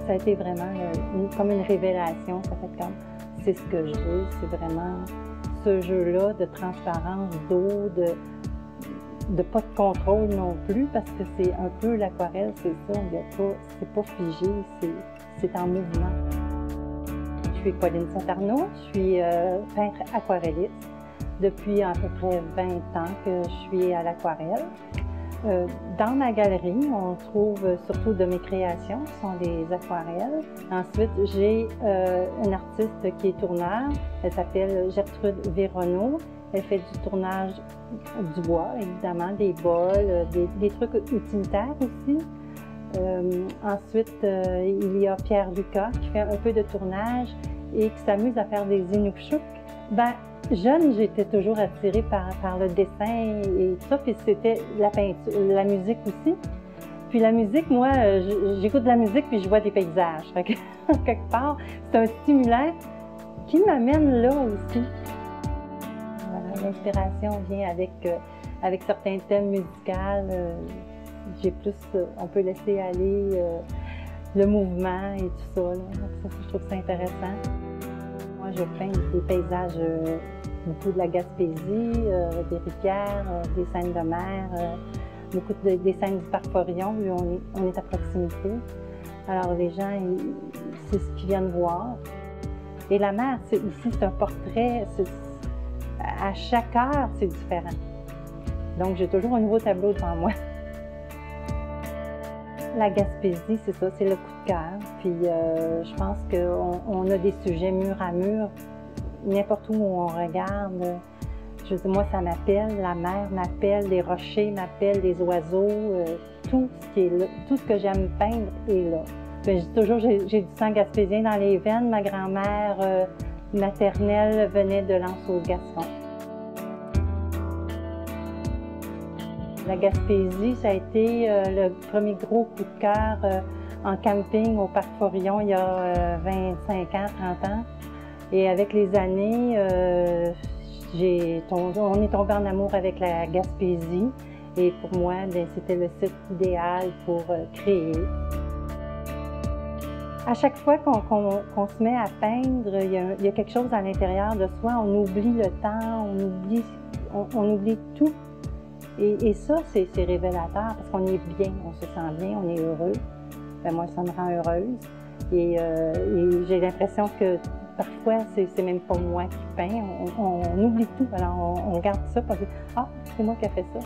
Ça a été vraiment comme une révélation. Ça fait comme, c'est ce que je veux, c'est vraiment ce jeu-là de transparence, d'eau, de pas de contrôle non plus, parce que c'est un peu l'aquarelle, c'est ça, c'est pas figé, c'est en mouvement. Je suis Pauline Saint-Arnaud, je suis peintre aquarelliste. Depuis à peu près 20 ans que je suis à l'aquarelle. Dans ma galerie, on trouve surtout de mes créations, ce sont des aquarelles. Ensuite, j'ai une artiste qui est tourneur, elle s'appelle Gertrude Véronneau. Elle fait du tournage du bois, évidemment, des bols, des trucs utilitaires aussi. Ensuite, il y a Pierre Lucas qui fait un peu de tournage et qui s'amuse à faire des inukshuk. Jeune, j'étais toujours attirée par le dessin et tout ça, puis c'était la peinture, la musique aussi. Puis la musique, moi, j'écoute de la musique puis je vois des paysages. Fait que, quelque part, c'est un stimulant qui m'amène là aussi. Voilà, l'inspiration vient avec certains thèmes musicaux. J'ai plus, on peut laisser aller le mouvement et tout ça. Là. Ça, je trouve ça intéressant. Moi, je peins des paysages, beaucoup de la Gaspésie, des rivières, des scènes de mer, beaucoup des scènes du parc Forillon, où on est à proximité. Alors les gens, c'est ce qu'ils viennent voir. Et la mer, ici, c'est un portrait, à chaque heure, c'est différent. Donc j'ai toujours un nouveau tableau devant moi. La Gaspésie, c'est ça, c'est le coup de cœur. Puis je pense qu'on a des sujets mur à mur, n'importe où on regarde. Je dis, moi, ça m'appelle, la mer m'appelle, les rochers m'appellent, les oiseaux, tout ce qui est là, tout ce que j'aime peindre est là. Puis, je dis toujours, j'ai du sang gaspésien dans les veines. Ma grand-mère maternelle venait de Lanse-au-Gascon. La Gaspésie, ça a été le premier gros coup de cœur en camping au parc Forillon il y a 25 ans, 30 ans. Et avec les années, on est tombé en amour avec la Gaspésie. Et pour moi, c'était le site idéal pour créer. À chaque fois qu'on se met à peindre, il y a quelque chose à l'intérieur de soi. On oublie le temps, on oublie tout. Et ça, c'est révélateur parce qu'on est bien, on se sent bien, on est heureux. Ben moi, ça me rend heureuse. Et j'ai l'impression que parfois, c'est même pas moi qui peins. On oublie tout. Alors, on regarde ça et on dit « Ah, c'est moi qui ai fait ça ».